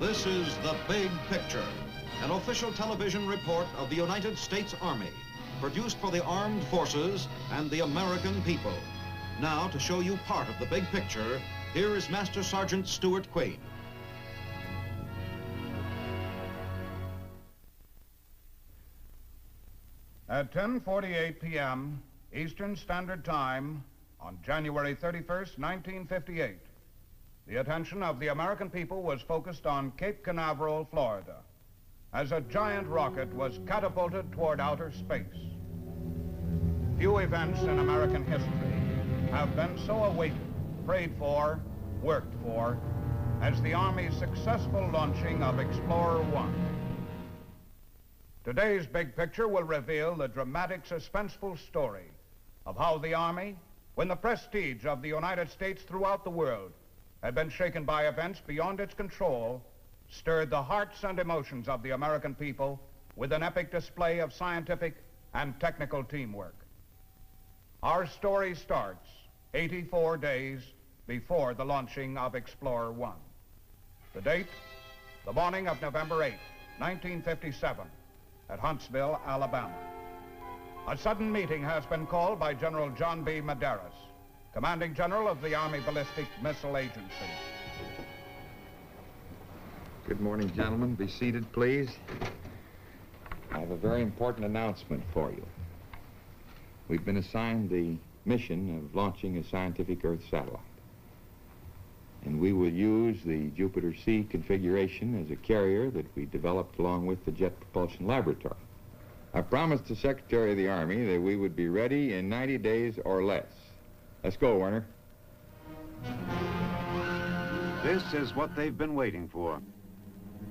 This is The Big Picture, an official television report of the United States Army, produced for the armed forces and the American people. Now, to show you part of the big picture, here is Master Sergeant Stuart Quaid. At 10:48 p.m. Eastern Standard Time on January 31st, 1958, the attention of the American people was focused on Cape Canaveral, Florida, as a giant rocket was catapulted toward outer space. Few events in American history have been so awaited, prayed for, worked for, as the Army's successful launching of Explorer 1. Today's Big Picture will reveal the dramatic, suspenseful story of how the Army, when the prestige of the United States throughout the world had been shaken by events beyond its control, stirred the hearts and emotions of the American people with an epic display of scientific and technical teamwork. Our story starts 84 days before the launching of Explorer 1. The date, the morning of November 8, 1957, at Huntsville, Alabama. A sudden meeting has been called by General John B. Medeiros, Commanding General of the Army Ballistic Missile Agency. Good morning, gentlemen. Be seated, please. I have a very important announcement for you. We've been assigned the mission of launching a scientific Earth satellite. And we will use the Jupiter C configuration as a carrier that we developed along with the Jet Propulsion Laboratory. I promised the Secretary of the Army that we would be ready in 90 days or less. Let's go, Werner. This is what they've been waiting for.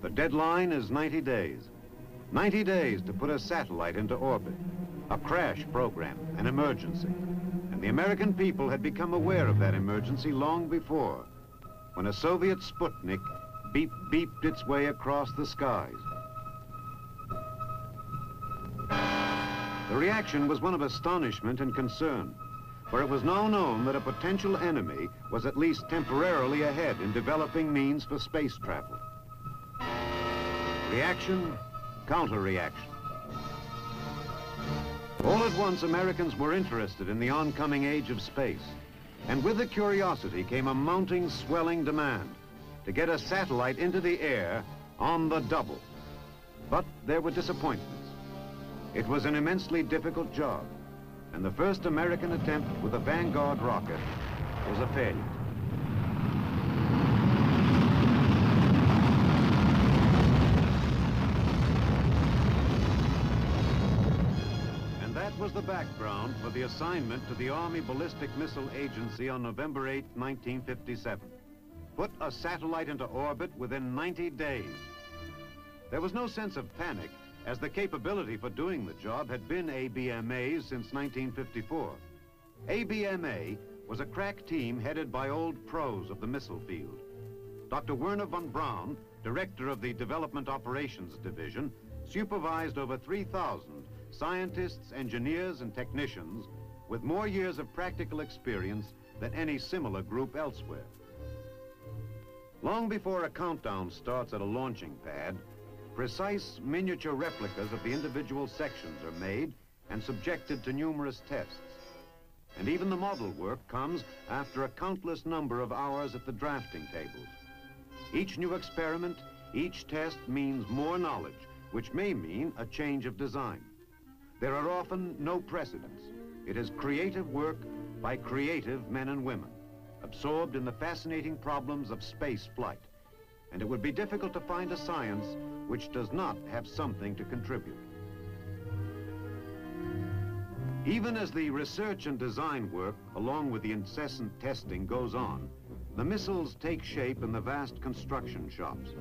The deadline is 90 days. 90 days to put a satellite into orbit. A crash program, an emergency. And the American people had become aware of that emergency long before, when a Soviet Sputnik beeped its way across the skies. The reaction was one of astonishment and concern, for it was now known that a potential enemy was at least temporarily ahead in developing means for space travel. Reaction, counter-reaction. All at once, Americans were interested in the oncoming age of space, and with the curiosity came a mounting, swelling demand to get a satellite into the air on the double. But there were disappointments. It was an immensely difficult job, and the first American attempt with a Vanguard rocket was a failure. And that was the background for the assignment to the Army Ballistic Missile Agency on November 8, 1957. Put a satellite into orbit within 90 days. There was no sense of panic, as the capability for doing the job had been ABMA's since 1954. ABMA was a crack team headed by old pros of the missile field. Dr. Wernher von Braun, director of the Development Operations Division, supervised over 3,000 scientists, engineers, and technicians with more years of practical experience than any similar group elsewhere. Long before a countdown starts at a launching pad, precise miniature replicas of the individual sections are made and subjected to numerous tests. And even the model work comes after a countless number of hours at the drafting tables. Each new experiment, each test means more knowledge, which may mean a change of design. There are often no precedents. It is creative work by creative men and women, absorbed in the fascinating problems of space flight. And it would be difficult to find a science which does not have something to contribute. Even as the research and design work, along with the incessant testing, goes on, the missiles take shape in the vast construction shops.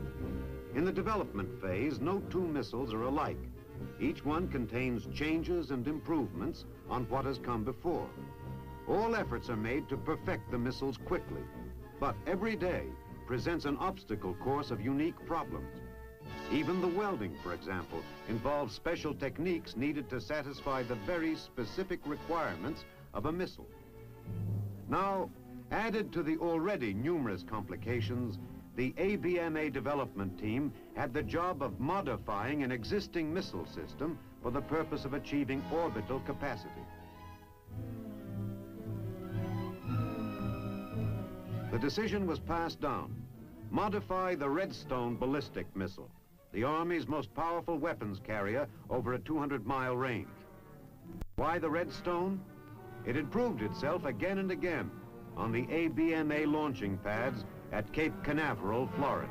In the development phase, no two missiles are alike. Each one contains changes and improvements on what has come before. All efforts are made to perfect the missiles quickly, but every day presents an obstacle course of unique problems. Even the welding, for example, involves special techniques needed to satisfy the very specific requirements of a missile. Now, added to the already numerous complications, the ABMA development team had the job of modifying an existing missile system for the purpose of achieving orbital capacity. The decision was passed down. Modify the Redstone ballistic missile, the Army's most powerful weapons carrier over a 200-mile range. Why the Redstone? It had proved itself again and again on the ABMA launching pads at Cape Canaveral, Florida.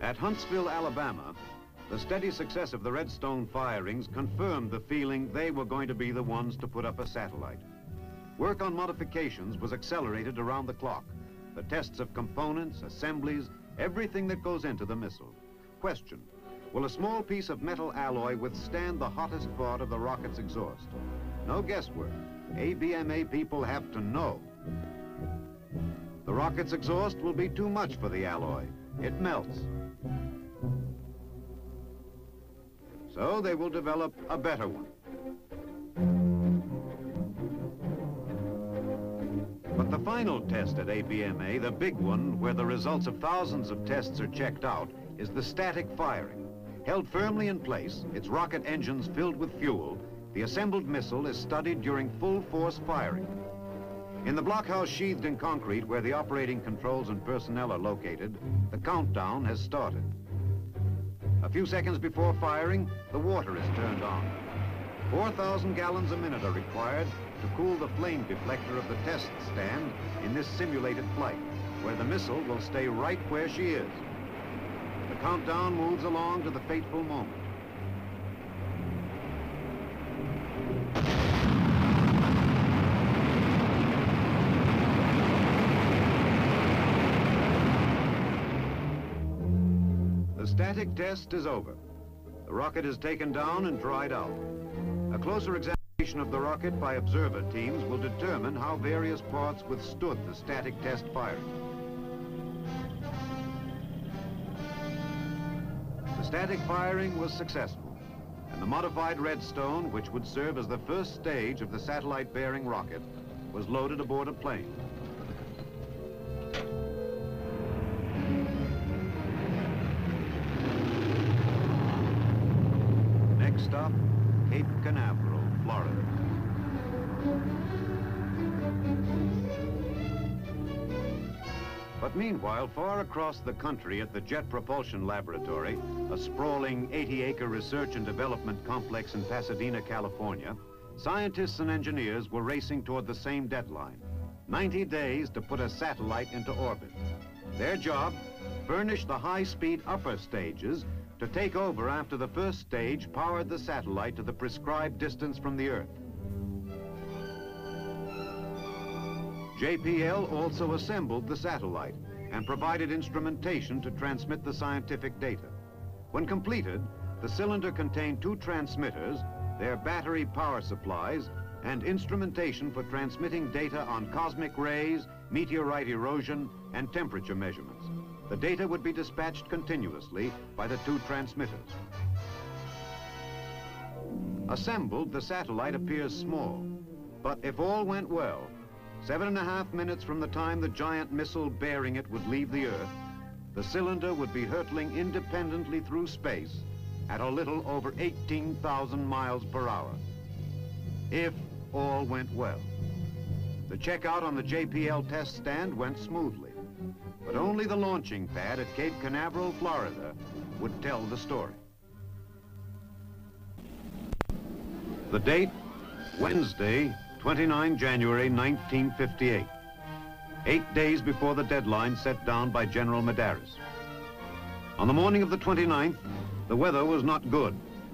At Huntsville, Alabama, the steady success of the Redstone firings confirmed the feeling they were going to be the ones to put up a satellite. Work on modifications was accelerated around the clock. The tests of components, assemblies, everything that goes into the missile. Question: will a small piece of metal alloy withstand the hottest part of the rocket's exhaust? No guesswork. ABMA people have to know. The rocket's exhaust will be too much for the alloy. It melts. So they will develop a better one. But the final test at ABMA, the big one, where the results of thousands of tests are checked out, is the static firing. Held firmly in place, its rocket engines filled with fuel, the assembled missile is studied during full force firing. In the blockhouse sheathed in concrete where the operating controls and personnel are located, the countdown has started. A few seconds before firing, the water is turned on. 4,000 gallons a minute are required to cool the flame deflector of the test stand in this simulated flight, where the missile will stay right where she is. The countdown moves along to the fateful moment. The static test is over. The rocket is taken down and dried out. A closer examination of the rocket by observer teams will determine how various parts withstood the static test firing. The static firing was successful, and the modified Redstone, which would serve as the first stage of the satellite-bearing rocket, was loaded aboard a plane. Next stop, Cape Canaveral, Florida. But meanwhile, far across the country at the Jet Propulsion Laboratory, a sprawling 80-acre research and development complex in Pasadena, California, scientists and engineers were racing toward the same deadline: 90 days to put a satellite into orbit. Their job: furnish the high-speed upper stages to take over after the first stage powered the satellite to the prescribed distance from the Earth. JPL also assembled the satellite and provided instrumentation to transmit the scientific data. When completed, the cylinder contained 2 transmitters, their battery power supplies, and instrumentation for transmitting data on cosmic rays, meteorite erosion, and temperature measurements. The data would be dispatched continuously by the 2 transmitters. Assembled, the satellite appears small, but if all went well, 7.5 minutes from the time the giant missile bearing it would leave the Earth, the cylinder would be hurtling independently through space at a little over 18,000 miles per hour. If all went well. The checkout on the JPL test stand went smoothly, but only the launching pad at Cape Canaveral, Florida, would tell the story. The date, Wednesday, 29 January 1958, 8 days before the deadline set down by General Medeiros. On the morning of the 29th, the weather was not good.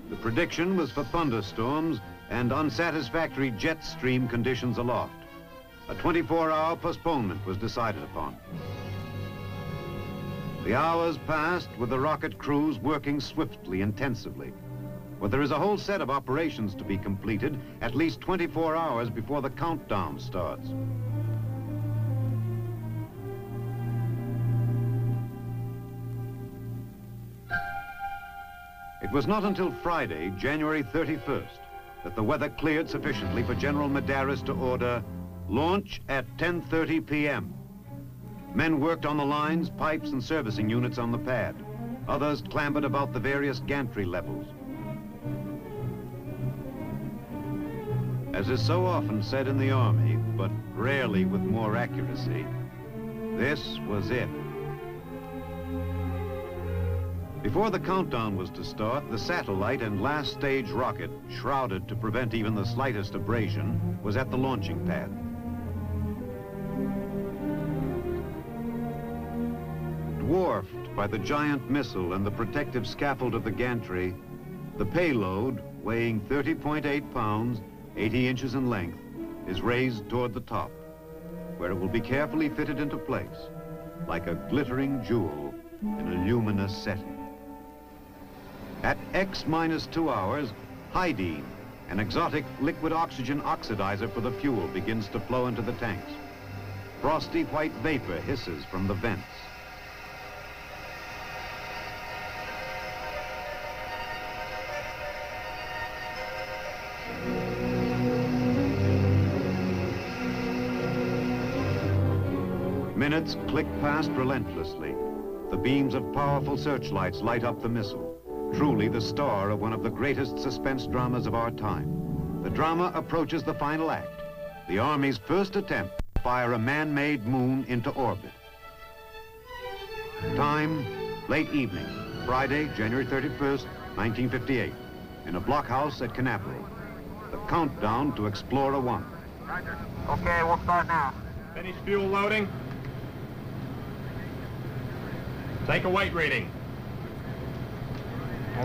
The prediction was for thunderstorms and unsatisfactory jet stream conditions aloft. A 24-hour postponement was decided upon. The hours passed with the rocket crews working swiftly, intensively. But there is a whole set of operations to be completed at least 24 hours before the countdown starts. It was not until Friday, January 31st, that the weather cleared sufficiently for General Medeiros to order launch at 10:30 p.m. Men worked on the lines, pipes, and servicing units on the pad. Others clambered about the various gantry levels. As is so often said in the Army, but rarely with more accuracy, this was it. Before the countdown was to start, the satellite and last stage rocket, shrouded to prevent even the slightest abrasion, was at the launching pad. Dwarfed by the giant missile and the protective scaffold of the gantry, the payload, weighing 30.8 pounds, 80 inches in length, is raised toward the top, where it will be carefully fitted into place, like a glittering jewel in a luminous setting. At X-2 hours, hydine, an exotic liquid oxygen oxidizer for the fuel, begins to flow into the tanks. Frosty white vapor hisses from the vents. Minutes click past relentlessly. The beams of powerful searchlights light up the missile. Truly the star of one of the greatest suspense dramas of our time. The drama approaches the final act, the Army's first attempt to fire a man-made moon into orbit. Time, late evening, Friday, January 31st, 1958, in a blockhouse at Canaveral. The countdown to Explorer 1. Okay, we'll start now. Finish fuel loading. Take a weight reading.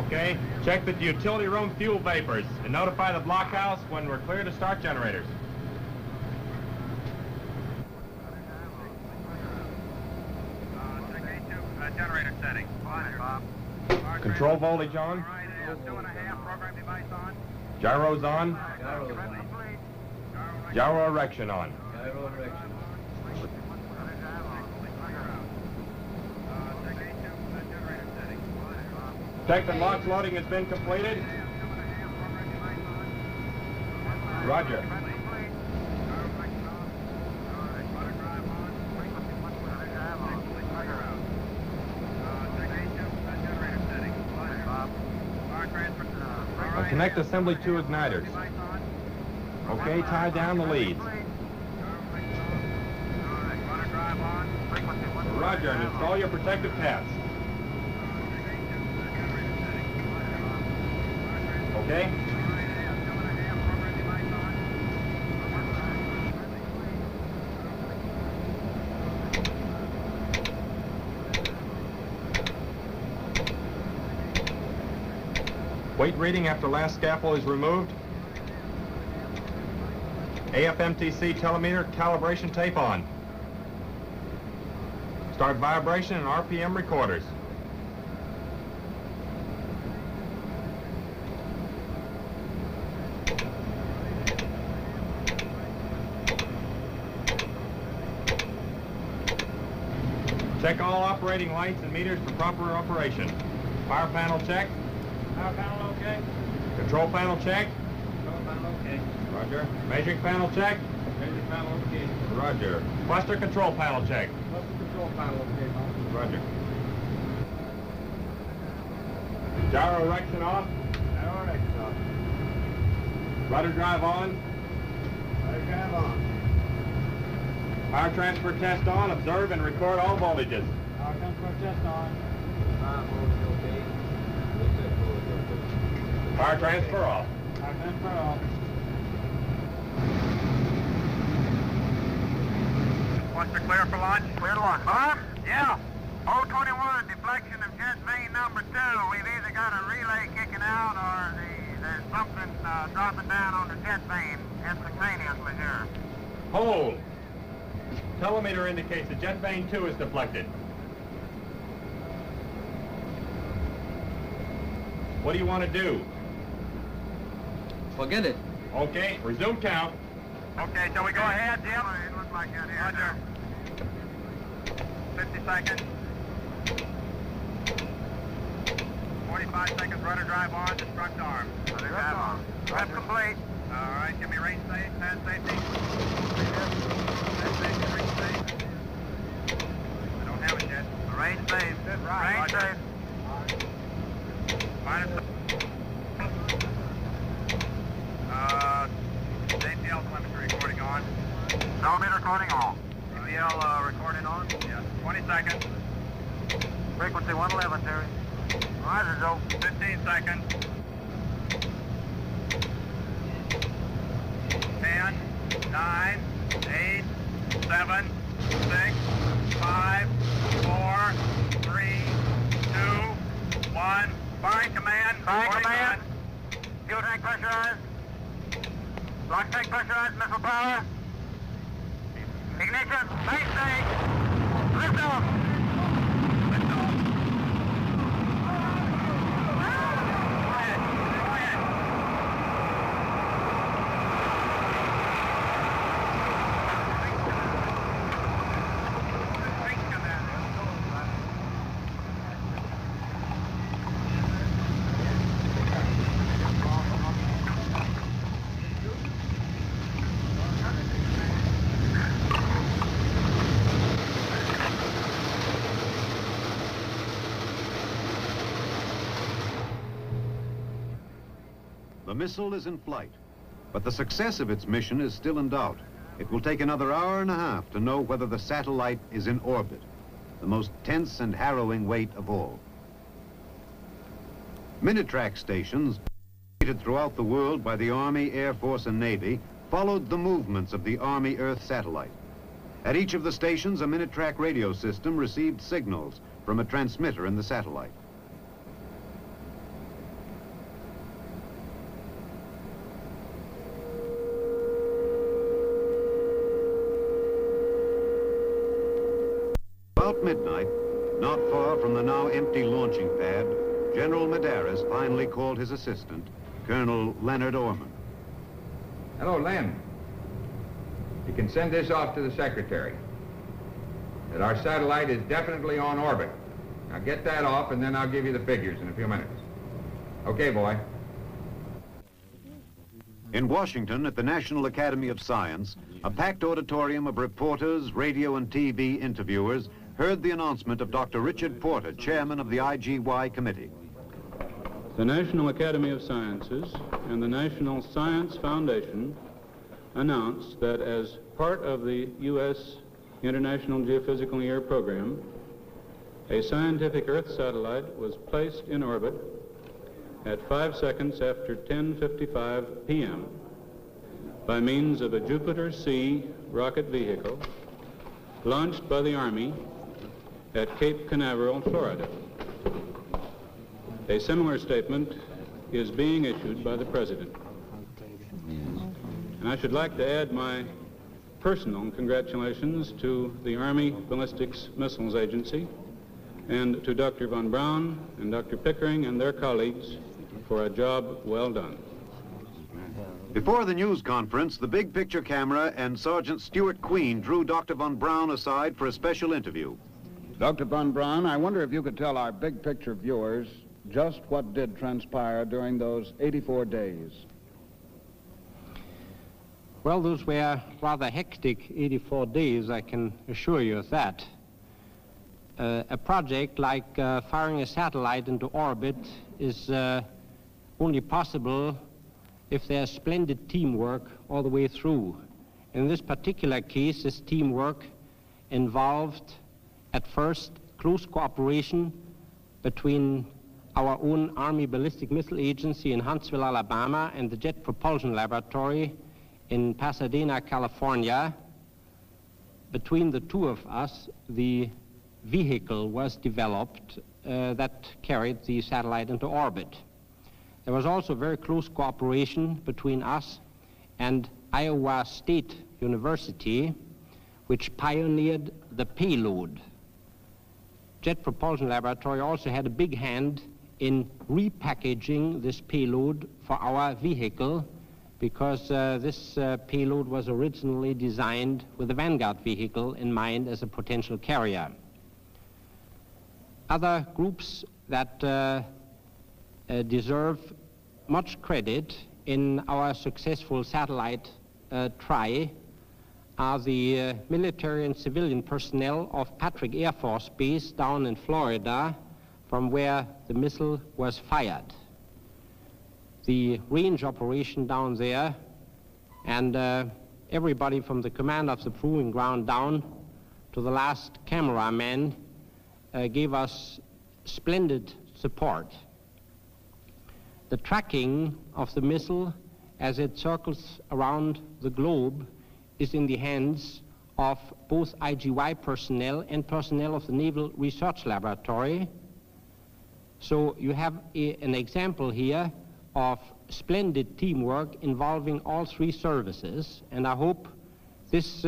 Okay, check the utility room fuel vapors and notify the blockhouse when we're clear to start generators. Generator setting. Bob. Control voltage on. 2.5, program device on. Gyros on. Gyro erection on. Check that launch loading has been completed. Roger. Connect assembly to igniters. Okay, tie down the leads. Roger, and install your protective tabs. Okay? Weight reading after last scaffold is removed. AFMTC telemeter calibration tape on. Start vibration and RPM recorders. Check all operating lights and meters for proper operation. Fire panel check. Power panel okay. Control panel check. Control panel okay. Roger. Measuring panel check. Measuring panel okay. Roger. Cluster control panel check. Cluster control panel okay, Bob. Roger. Gyro erection off. Gyro erection off. Rudder drive on. Rudder drive on. Power transfer test on. Observe and record all voltages. Power transfer test on. Power transfer off. Power transfer off. Cluster clear for launch? Clear to launch. Bob? Yeah. 021, deflection of jet main number 2. We've either got a relay kicking out or there's something dropping down on the jet main instantaneously here. Hold. Telemeter indicates that jet vane 2 is deflected. What do you want to do? Forget it. Okay, resume count. Okay, shall we go ahead, Jim? It looks like it. Roger. 50 seconds. 45 seconds, rudder drive on, destruct arm. Rudder drive on. Prep complete. All right, give me range safe, pad safety. Pad safety, range safe. I don't have it yet. Range safe. Range safe. Minus. JPL telemetry recording on. Telemeter recording on. JPL recording on? Yes. 20 seconds. Frequency 111, Terry. Roger, Joe. 15 seconds. 10, 9, 8, 7, 6, 5, 4, 3, 2, 1. Firing command. Firing command. Fuel tank pressurized. Block tank pressurized. Missile power. Ignition. Mainstay. Lift off. Lift off. Go ahead. Go ahead. The missile is in flight, but the success of its mission is still in doubt. It will take another hour and a half to know whether the satellite is in orbit, the most tense and harrowing wait of all. Minitrack stations, operated throughout the world by the Army, Air Force, and Navy, followed the movements of the Army Earth satellite. At each of the stations, a Minitrack radio system received signals from a transmitter in the satellite. About midnight, not far from the now empty launching pad, General Medeiros finally called his assistant, Colonel Leonard Orman. Hello, Len. You can send this off to the secretary. That our satellite is definitely on orbit. Now get that off and then I'll give you the figures in a few minutes. Okay, boy. In Washington, at the National Academy of Science, a packed auditorium of reporters, radio and TV interviewers heard the announcement of Dr. Richard Porter, chairman of the IGY committee. The National Academy of Sciences and the National Science Foundation announced that as part of the U.S. International Geophysical Year program, a scientific Earth satellite was placed in orbit at 5 seconds after 10:55 p.m. by means of a Jupiter C rocket vehicle launched by the Army at Cape Canaveral, Florida. A similar statement is being issued by the President. And I should like to add my personal congratulations to the Army Ballistics Missiles Agency and to Dr. von Braun and Dr. Pickering and their colleagues for a job well done. Before the news conference, the big picture camera and Sergeant Stuart Queen drew Dr. von Braun aside for a special interview. Dr. von Braun, I wonder if you could tell our big picture viewers just what did transpire during those 84 days. Well, those were rather hectic 84 days, I can assure you of that. A project like firing a satellite into orbit is only possible if there's splendid teamwork all the way through. In this particular case, this teamwork involved, at first, close cooperation between our own Army Ballistic Missile Agency in Huntsville, Alabama, and the Jet Propulsion Laboratory in Pasadena, California. Between the two of us, the vehicle was developed that carried the satellite into orbit. There was also very close cooperation between us and Iowa State University, which pioneered the payload. Jet Propulsion Laboratory also had a big hand in repackaging this payload for our vehicle, because this payload was originally designed with the Vanguard vehicle in mind as a potential carrier. Other groups that deserve much credit in our successful satellite try are the military and civilian personnel of Patrick Air Force Base down in Florida, from where the missile was fired. The range operation down there, and everybody from the command of the proving ground down to the last cameraman gave us splendid support. The tracking of the missile as it circles around the globe is in the hands of both IGY personnel and personnel of the Naval Research Laboratory. So you have an example here of splendid teamwork involving all three services, and I hope this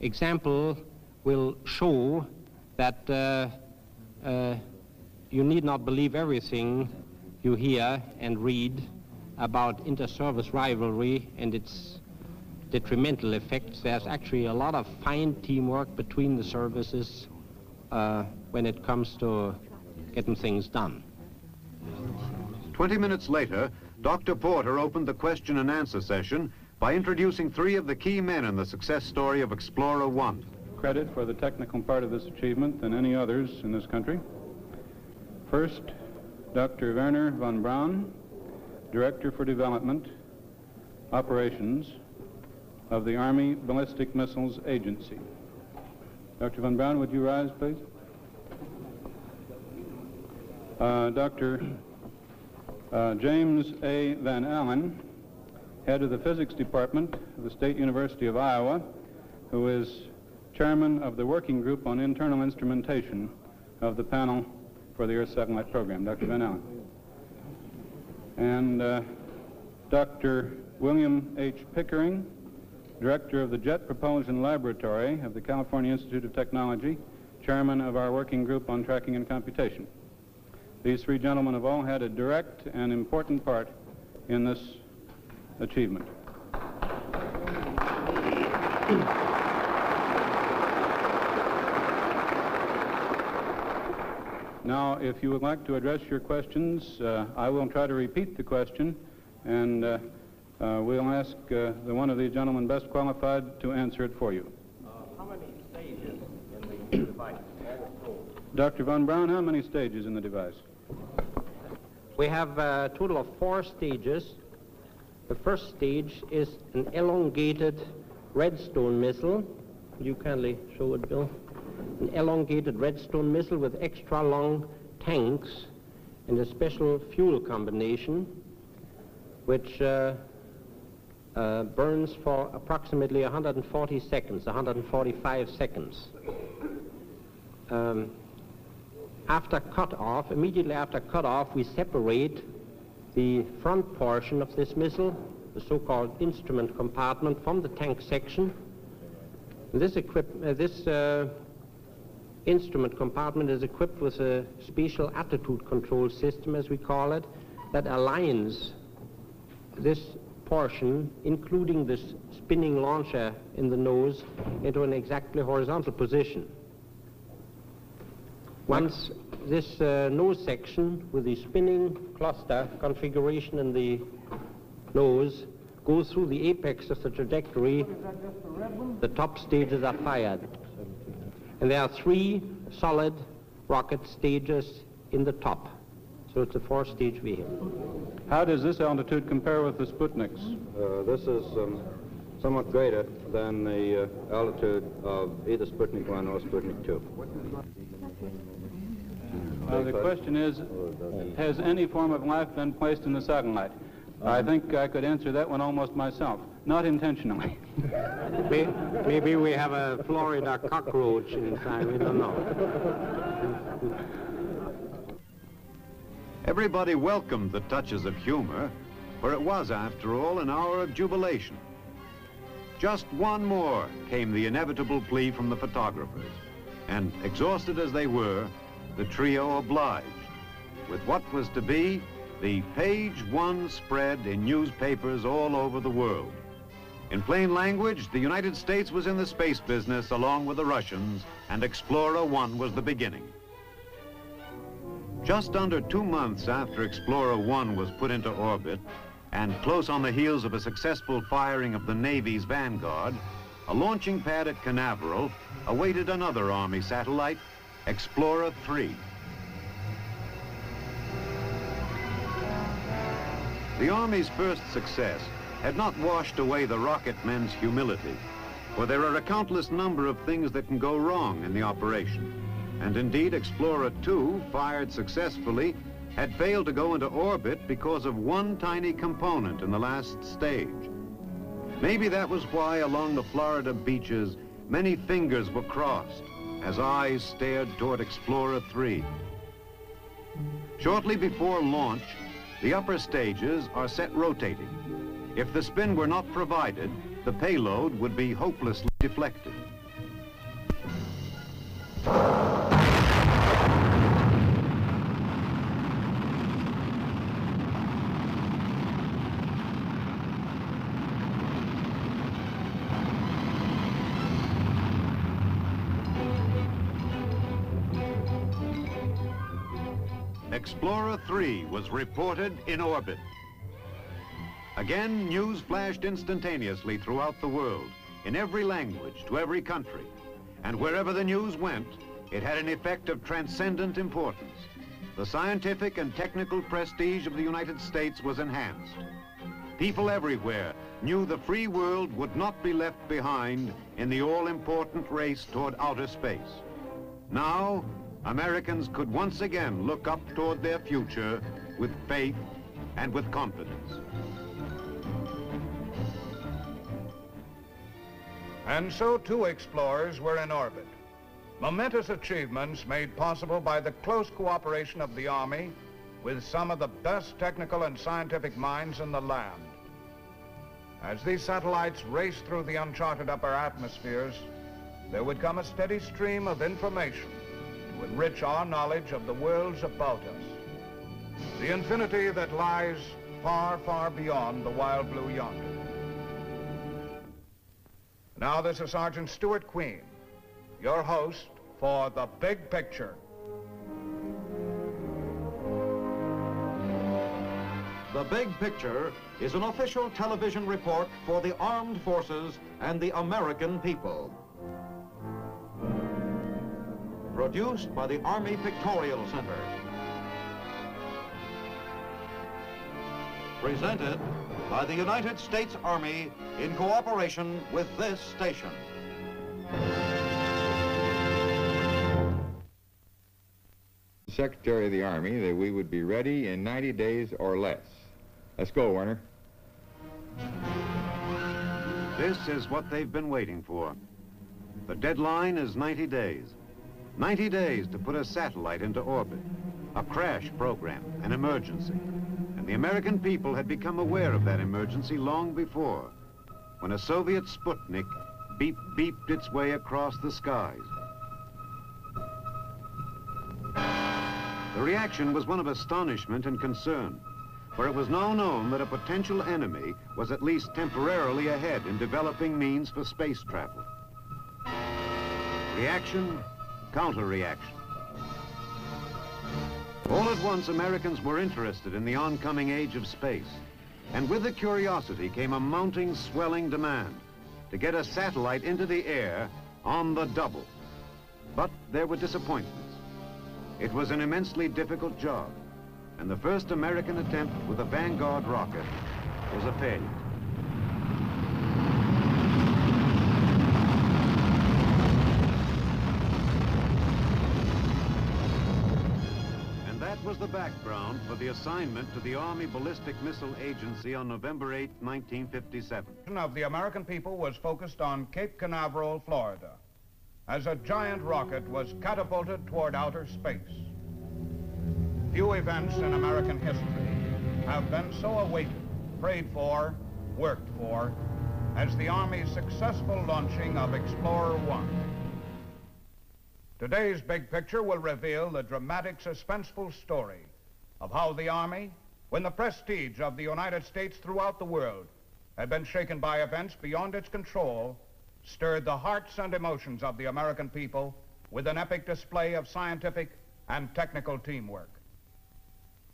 example will show that you need not believe everything you hear and read about inter-service rivalry and its detrimental effects. There's actually a lot of fine teamwork between the services when it comes to getting things done. 20 minutes later, Dr. Porter opened the question and answer session by introducing three of the key men in the success story of Explorer 1. Credit for the technical part of this achievement than any others in this country. First, Dr. Wernher von Braun, Director for Development, Operations of the Army Ballistic Missiles Agency. Dr. von Braun, would you rise, please? Dr. James A. Van Allen, Head of the Physics Department of the State University of Iowa, who is Chairman of the Working Group on Internal Instrumentation of the Panel for the Earth Satellite Program. Dr. Van Allen. And Dr. William H. Pickering, Director of the Jet Propulsion Laboratory of the California Institute of Technology, Chairman of our Working Group on Tracking and Computation. These three gentlemen have all had a direct and important part in this achievement. Now, if you would like to address your questions, I will try to repeat the question, and we'll ask the one of these gentlemen best qualified to answer it for you. How many stages in the device? Dr. von Braun, how many stages in the device? We have a total of 4 stages. The first stage is an elongated redstone missile. You kindly show it, Bill. An elongated redstone missile with extra long tanks and a special fuel combination, which burns for approximately 140 seconds, 145 seconds. After cutoff, immediately after cutoff, we separate the front portion of this missile, the so-called instrument compartment, from the tank section. This instrument compartment is equipped with a spatial attitude control system, as we call it, that aligns this portion, including this spinning launcher in the nose, into an exactly horizontal position. Once this nose section with the spinning cluster configuration in the nose goes through the apex of the trajectory, the top stages are fired. And there are 3 solid rocket stages in the top. So it's a 4-stage vehicle. How does this altitude compare with the Sputniks? This is somewhat greater than the altitude of either Sputnik 1 or Sputnik 2. The question is, has any form of life been placed in the satellite? I think I could answer that one almost myself. Not intentionally. Maybe we have a Florida cockroach inside, we don't know. Everybody welcomed the touches of humor, for it was, after all, an hour of jubilation. Just one more, came the inevitable plea from the photographers. And exhausted as they were, the trio obliged, with what was to be the page one spread in newspapers all over the world. In plain language, the United States was in the space business along with the Russians, and Explorer 1 was the beginning. Just under 2 months after Explorer 1 was put into orbit, and close on the heels of a successful firing of the Navy's Vanguard, a launching pad at Canaveral awaited another Army satellite, Explorer 3. The Army's first success had not washed away the rocket men's humility, for there are a countless number of things that can go wrong in the operation. And indeed, Explorer 2, fired successfully, had failed to go into orbit because of one tiny component in the last stage. Maybe that was why along the Florida beaches, many fingers were crossed as eyes stared toward Explorer 3. Shortly before launch, the upper stages are set rotating. If the spin were not provided, the payload would be hopelessly deflected. Explorer 3 was reported in orbit. Again, news flashed instantaneously throughout the world, in every language, to every country. And wherever the news went, it had an effect of transcendent importance. The scientific and technical prestige of the United States was enhanced. People everywhere knew the free world would not be left behind in the all-important race toward outer space. Now, Americans could once again look up toward their future with faith and with confidence. And so 2 explorers were in orbit. Momentous achievements made possible by the close cooperation of the Army with some of the best technical and scientific minds in the land. As these satellites raced through the uncharted upper atmospheres, there would come a steady stream of information to enrich our knowledge of the worlds about us, the infinity that lies far, far beyond the wild blue yonder. Now this is Sergeant Stuart Queen, your host for The Big Picture. The Big Picture is an official television report for the armed forces and the American people. Produced by the Army Pictorial Center. Presented by the United States Army in cooperation with this station. Secretary of the Army that we would be ready in 90 days or less. Let's go, Werner. This is what they've been waiting for. The deadline is 90 days. 90 days to put a satellite into orbit. A crash program, an emergency. And the American people had become aware of that emergency long before, when a Soviet Sputnik beeped its way across the skies. The reaction was one of astonishment and concern, for it was now known that a potential enemy was at least temporarily ahead in developing means for space travel. Reaction, counter-reaction. All at once, Americans were interested in the oncoming age of space, and with the curiosity came a mounting, swelling demand to get a satellite into the air on the double. But there were disappointments. It was an immensely difficult job, and the first American attempt with a Vanguard rocket was a failure. Was the background for the assignment to the Army Ballistic Missile Agency on November 8, 1957. Of the American people was focused on Cape Canaveral, Florida, as a giant rocket was catapulted toward outer space. Few events in American history have been so awaited, prayed for, worked for, as the Army's successful launching of Explorer 1. Today's Big Picture will reveal the dramatic, suspenseful story of how the Army, when the prestige of the United States throughout the world had been shaken by events beyond its control, stirred the hearts and emotions of the American people with an epic display of scientific and technical teamwork.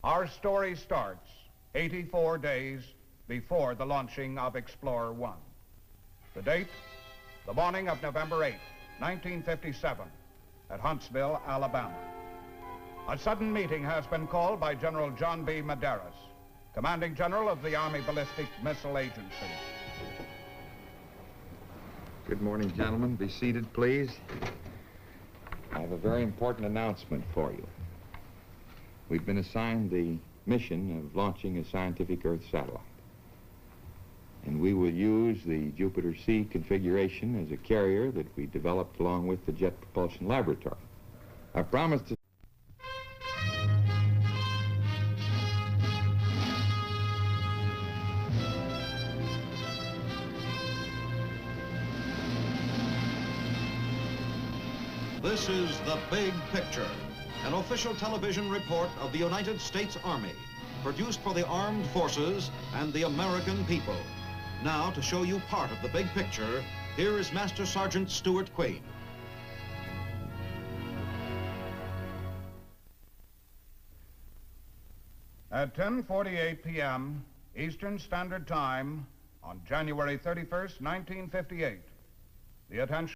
Our story starts 84 days before the launching of Explorer 1. The date, the morning of November 8, 1957, at Huntsville, Alabama. A sudden meeting has been called by General John B. Medeiros, Commanding General of the Army Ballistic Missile Agency. Good morning, gentlemen. Be seated, please. I have a very important announcement for you. We've been assigned the mission of launching a scientific Earth satellite. And we will use the Jupiter-C configuration as a carrier that we developed along with the Jet Propulsion Laboratory. I promise to... This is The Big Picture, an official television report of the United States Army, produced for the armed forces and the American people. Now, to show you part of the big picture, here is Master Sergeant Stuart Queen. At 10:48 p.m. Eastern Standard Time on January 31st, 1958, the attention